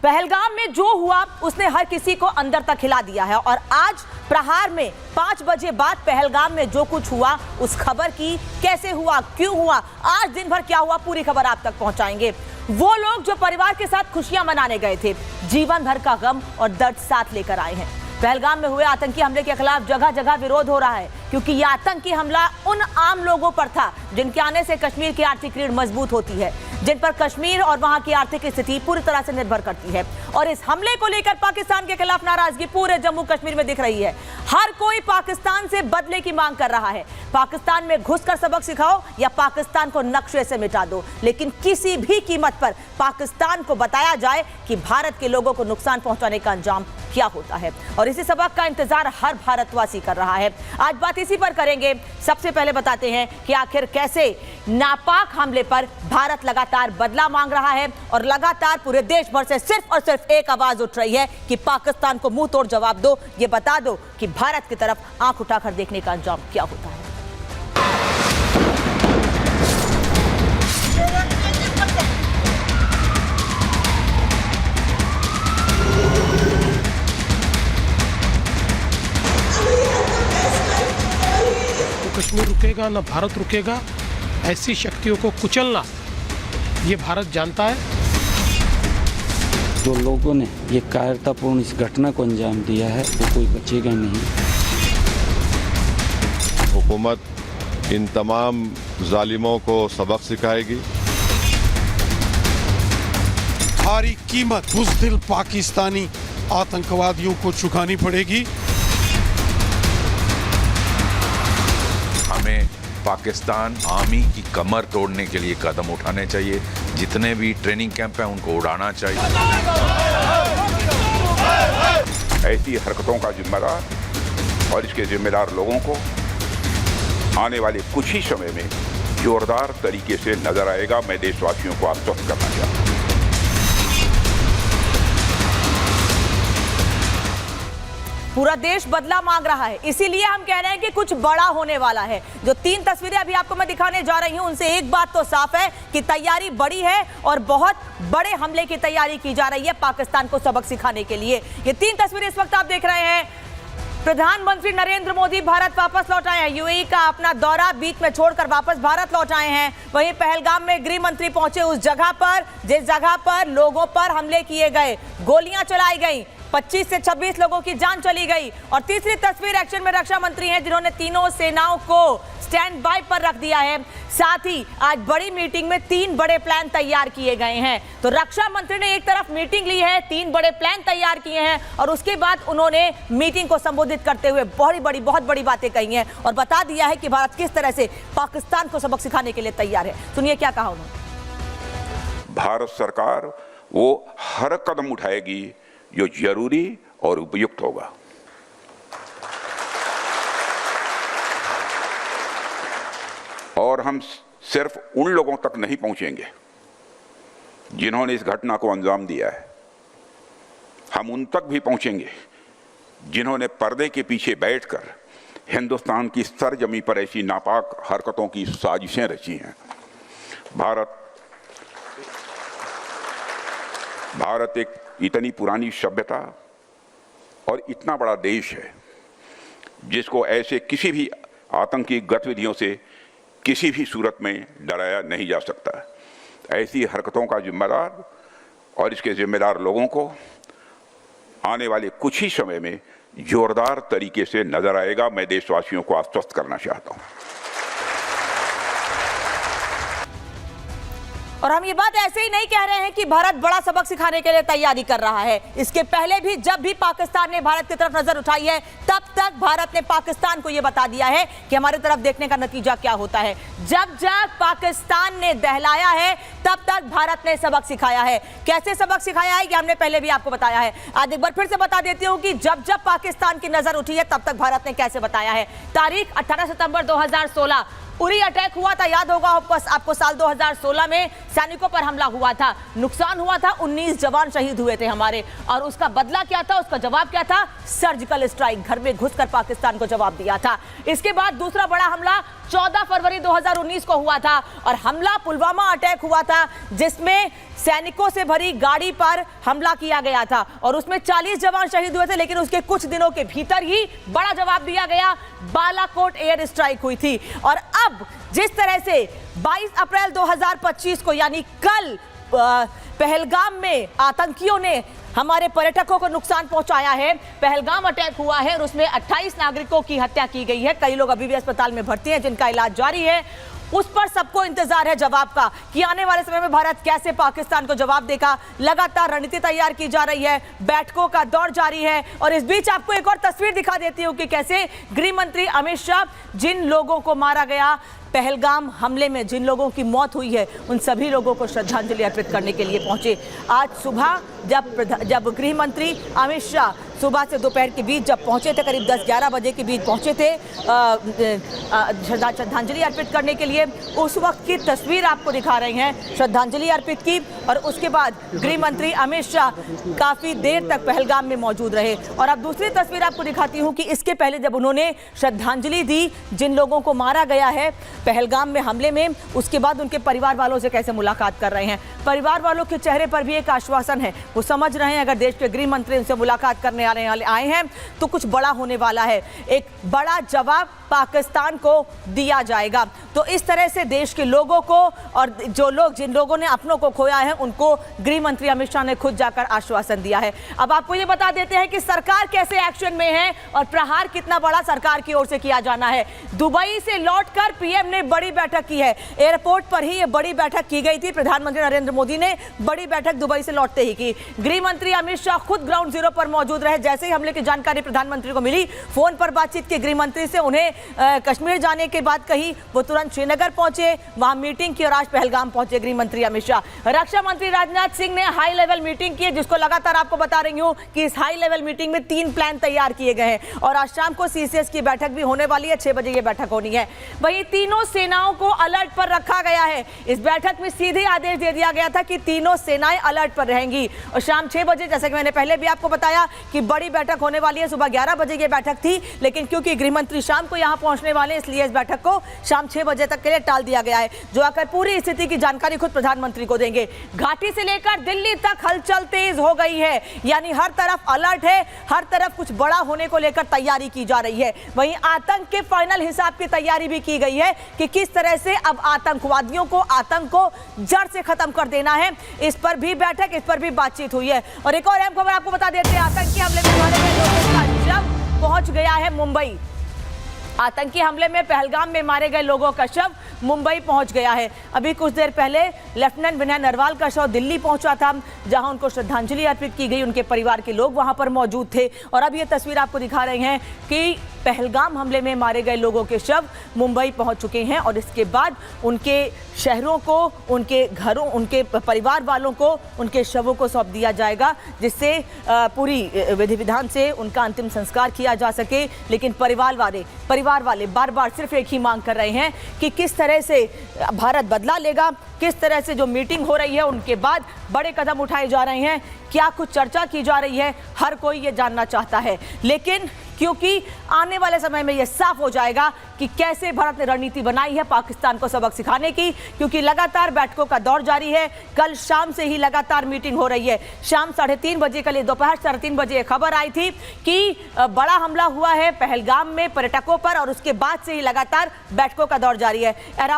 पहलगाम में जो हुआ उसने हर किसी को अंदर तक हिला दिया है और आज प्रहार में 5 बजे बाद पहलगाम में जो कुछ हुआ उस खबर की कैसे हुआ, क्यों हुआ, आज दिन भर क्या हुआ, पूरी खबर आप तक पहुंचाएंगे। वो लोग जो परिवार के साथ खुशियां मनाने गए थे, जीवन भर का गम और दर्द साथ लेकर आए हैं। पहलगाम में हुए आतंकी हमले के खिलाफ जगह जगह विरोध हो रहा है क्योंकि यह आतंकी हमला उन आम लोगों पर था जिनके आने से कश्मीर की आर्थिक रीढ़ मजबूत होती है, जिन पर कश्मीर और वहां की आर्थिक स्थिति पूरी तरह से निर्भर करती है। और इस हमले को लेकर पाकिस्तान के खिलाफ नाराजगी पूरे जम्मू कश्मीर में दिख रही है। हर कोई पाकिस्तान से बदले की मांग कर रहा है। पाकिस्तान में घुसकर सबक सिखाओ या पाकिस्तान को नक्शे से मिटा दो, लेकिन किसी भी कीमत पर पाकिस्तान को बताया जाए कि भारत के लोगों को नुकसान पहुंचाने का अंजाम क्या होता है। और इसी सबक का इंतजार हर भारतवासी कर रहा है। आज बात इसी पर करेंगे। सबसे पहले बताते हैं कि आखिर कैसे नापाक हमले पर भारत लगातार बदला मांग रहा है और लगातार पूरे देश भर से सिर्फ और सिर्फ एक आवाज उठ रही है कि पाकिस्तान को मुंह तोड़ जवाब दो, ये बता दो कि भारत की तरफ आंख उठाकर देखने का अंजाम क्या होता है। कश्मीर रुकेगा ना भारत रुकेगा। ऐसी शक्तियों को कुचलना ये भारत जानता है। जो लोगों ने ये कायरतापूर्ण इस घटना को अंजाम दिया है वो कोई बचेगा नहीं। हुकूमत इन तमाम जालिमों को सबक सिखाएगी। भारी कीमत बुज़दिल पाकिस्तानी आतंकवादियों को चुकानी पड़ेगी। हमें पाकिस्तान आर्मी की कमर तोड़ने के लिए कदम उठाने चाहिए। जितने भी ट्रेनिंग कैंप हैं उनको उड़ाना चाहिए। ऐसी हरकतों का जिम्मेदार और इसके जिम्मेदार लोगों को आने वाले कुछ ही समय में जोरदार तरीके से नजर आएगा। मैं देशवासियों को आश्वस्त करना चाहता हूं। पूरा देश बदला मांग रहा है, इसीलिए हम कह रहे हैं कि कुछ बड़ा होने वाला है। जो 3 तस्वीरें अभी आपको मैं दिखाने जा रही हूं उनसे एक बात तो साफ है कि तैयारी बड़ी है और बहुत बड़े हमले की तैयारी की जा रही है पाकिस्तान को सबक सिखाने के लिए। ये 3 तस्वीरें इस वक्त आप देख रहे हैं। प्रधानमंत्री नरेंद्र मोदी भारत वापस लौट आए हैं। यूएई का अपना दौरा बीच में छोड़कर वापस भारत लौट आए हैं। वहीं पहलगाम में गृह मंत्री पहुंचे उस जगह पर जिस जगह पर लोगों पर हमले किए गए, गोलियां चलाई गई, 25 से 26 लोगों की जान चली गई। और तीसरी तस्वीर एक्शन में रक्षा मंत्री हैं जिन्होंने तीनों सेनाओं को स्टैंड बाय पर रख दिया है। साथ ही आज बड़ी मीटिंग में 3 बड़े प्लान तैयार किए गए हैं। तो रक्षा मंत्री ने एक तरफ मीटिंग ली है, 3 बड़े प्लान तैयार किए हैं और उसके बाद उन्होंने मीटिंग को संबोधित करते हुए बहुत बड़ी बातें कही हैं और बता दिया है कि भारत किस तरह से पाकिस्तान को सबक सिखाने के लिए तैयार है। सुनिए क्या कहा उन्होंने। भारत सरकार वो हर कदम उठाएगी जो जरूरी और उपयुक्त होगा। और हम सिर्फ उन लोगों तक नहीं पहुंचेंगे जिन्होंने इस घटना को अंजाम दिया है। हम उन तक भी पहुंचेंगे जिन्होंने पर्दे के पीछे बैठकर हिंदुस्तान की सरजमी पर ऐसी नापाक हरकतों की साजिशें रची हैं। भारत एक इतनी पुरानी सभ्यता और इतना बड़ा देश है जिसको ऐसे किसी भी आतंकी गतिविधियों से किसी भी सूरत में डराया नहीं जा सकता। ऐसी हरकतों का जिम्मेदार और इसके जिम्मेदार लोगों को आने वाले कुछ ही समय में जोरदार तरीके से नजर आएगा। मैं देशवासियों को आश्वस्त करना चाहता हूं। और हम ये बात ऐसे ही नहीं कह रहे हैं कि भारत बड़ा सबक सिखाने के लिए तैयारी कर रहा है। इसके पहले भी जब भी पाकिस्तान ने भारत की तरफ नजर उठाई है तब तक भारत ने पाकिस्तान को यह बता दिया है कि हमारी तरफ देखने का नतीजा क्या होता है। जब जब पाकिस्तान ने दहलाया है तब तक भारत ने सबक सिखाया है। कैसे सबक सिखाया है ये हमने पहले भी आपको बताया है। आज एक बार फिर से बता देती हूँ कि जब जब पाकिस्तान की नजर उठी है तब तक भारत ने कैसे बताया है। तारीख 18 सितंबर 2016 उरी अटैक हुआ था, याद होगा आपको। साल 2016 में सैनिकों पर हमला हुआ था, नुकसान हुआ था, 19 जवान शहीद हुए थे हमारे। और उसका बदला क्या था, उसका जवाब क्या था? Surgical strike. घर में घुसकर पाकिस्तान को जवाब दिया था। इसके बाद दूसरा बड़ा हमला 14 फरवरी 2019 को हुआ था और हमला पुलवामा अटैक हुआ था, जिसमें सैनिकों से भरी गाड़ी पर हमला किया गया था और उसमें 40 जवान शहीद हुए थे। लेकिन उसके कुछ दिनों के भीतर ही बड़ा जवाब दिया गया, बालाकोट एयर स्ट्राइक हुई थी। और अब जिस तरह से 22 अप्रैल 2025 को यानी कल पहलगाम में आतंकियों ने हमारे पर्यटकों को नुकसान पहुंचाया है, पहलगाम अटैक हुआ है और उसमें 28 नागरिकों की हत्या की गई है। कई लोग अभी भी अस्पताल में भर्ती हैं जिनका इलाज जारी है। उस पर सबको इंतजार है जवाब का कि आने वाले समय में भारत कैसे पाकिस्तान को जवाब देगा। लगातार रणनीति तैयार की जा रही है, बैठकों का दौर जारी है। और इस बीच आपको एक और तस्वीर दिखा देती हूँ कि कैसे गृह मंत्री अमित शाह जिन लोगों को मारा गया पहलगाम हमले में, जिन लोगों की मौत हुई है, उन सभी लोगों को श्रद्धांजलि अर्पित करने के लिए पहुंचे। आज सुबह जब गृह मंत्री अमित शाह सुबह से दोपहर के बीच जब पहुंचे थे, करीब 10-11 बजे के बीच पहुंचे थे श्रद्धांजलि अर्पित करने के लिए, उस वक्त की तस्वीर आपको दिखा रहे हैं। श्रद्धांजलि अर्पित की और उसके बाद गृह मंत्री अमित शाह काफी देर तक पहलगाम में मौजूद रहे। और अब दूसरी तस्वीर आपको दिखाती हूँ कि इसके पहले जब उन्होंने श्रद्धांजलि दी जिन लोगों को मारा गया है पहलगाम में हमले में, उसके बाद उनके परिवार वालों से कैसे मुलाकात कर रहे हैं। परिवार वालों के चेहरे पर भी एक आश्वासन है, वो समझ रहे हैं अगर देश के गृह मंत्री उनसे मुलाकात करने आए हैं तो कुछ बड़ा होने वाला है, एक बड़ा जवाब पाकिस्तान को दिया जाएगा। तो इस तरह से देश के लोगों को और जिन लोगों ने अपनों को खोया है उनको गृह मंत्री अमित शाह ने खुद जाकर आश्वासन दिया है। अब आपको ये बता देते हैं कि सरकार कैसे एक्शन में है और प्रहार कितना बड़ा सरकार की ओर से किया जाना है। दुबई से लौटकर पीएम ने बड़ी बैठक की है, एयरपोर्ट पर ही ये बड़ी बैठक की गई थी। प्रधानमंत्री नरेंद्र मोदी ने बड़ी बैठक दुबई से लौटते ही की। गृह मंत्री अमित शाह खुद ग्राउंड जीरो पर मौजूद रहे। जैसे ही हमले की जानकारी प्रधानमंत्री को मिली, फोन पर बातचीत की गृह मंत्री से, उन्हें कश्मीर जाने की बात कही, वो तुरंत श्रीनगर पहुंचे, वहां मीटिंग की और आज पहलगाम पहुंचे गृह मंत्री अमित शाह। रक्षा मंत्री राजनाथ सिंह ने हाई लेवल मीटिंग की है, जिसको लगातार आपको बता रही हूं कि इस हाई लेवल मीटिंग में 3 प्लान तैयार किए गए हैं और आज शाम को सीसीएस की बैठक भी होने वाली है। 6 बजे ये बैठक होनी है। वहीं तीनों सेनाओं को अलर्ट पर रखा गया है। इस बैठक में सीधे आदेश दे दिया गया था कि तीनों सेनाएं अलर्ट पर रहेंगी और शाम 6 बजे, जैसे कि मैंने पहले भी आपको बताया कि बड़ी बैठक होने वाली है। सुबह 11 बजे ये बैठक थी, लेकिन क्योंकि गृह मंत्री शाम को यहां पहुंचने वाले, इसलिए इस बैठक को शाम 6 बजे तक के लिए टाल दिया गया है, जो आकर पूरी स्थिति की जानकारी खुद प्रधानमंत्री को देंगे। घाटी से लेकर दिल्ली तक हलचल तेज हो गई है, यानी हर तरफ अलर्ट है, हर तरफ कुछ बड़ा होने को लेकर तैयारी की जा रही है। वहीं आतंक के फाइनल हिसाब की तैयारी भी की गई है कि किस तरह से अब आतंकवादियों को, आतंक को जड़ से खत्म कर देना है। इस पर भी बैठक, इस पर भी बातचीत हुई है। और एक और अहम खबर आपको बता देते हैं, आतंकी हमले में मारे गए लोगों का शव पहुंच गया है मुंबई। आतंकी हमले में पहलगाम में मारे गए लोगों का शव मुंबई पहुंच गया है। अभी कुछ देर पहले लेफ्टिनेंट विनय नरवाल का शव दिल्ली पहुंचा था, जहां उनको श्रद्धांजलि अर्पित की गई। उनके परिवार के लोग वहां पर मौजूद थे और अब ये तस्वीर आपको दिखा रहे हैं कि पहलगाम हमले में मारे गए लोगों के शव मुंबई पहुंच चुके हैं और इसके बाद उनके शहरों को, उनके घरों, उनके परिवार वालों को उनके शवों को सौंप दिया जाएगा, जिससे पूरी विधि विधान से उनका अंतिम संस्कार किया जा सके। लेकिन परिवार वाले बार बार सिर्फ एक ही मांग कर रहे हैं कि किस तरह से भारत बदला लेगा, किस तरह से जो मीटिंग हो रही है उनके बाद बड़े कदम उठाए जा रहे हैं, क्या कुछ चर्चा की जा रही है, हर कोई ये जानना चाहता है। लेकिन क्योंकि आने वाले समय में यह साफ हो जाएगा कि कैसे भारत ने रणनीति बनाई है पाकिस्तान को सबक सिखाने की, क्योंकि लगातार बैठकों का दौर जारी है। कल शाम से ही लगातार मीटिंग हो रही है। शाम 3:30 बजे, कल दोपहर 3:30 बजे खबर आई थी कि बड़ा हमला हुआ है पहलगाम में पर्यटकों पर और उसके बाद से ही लगातार बैठकों का दौर जारी है।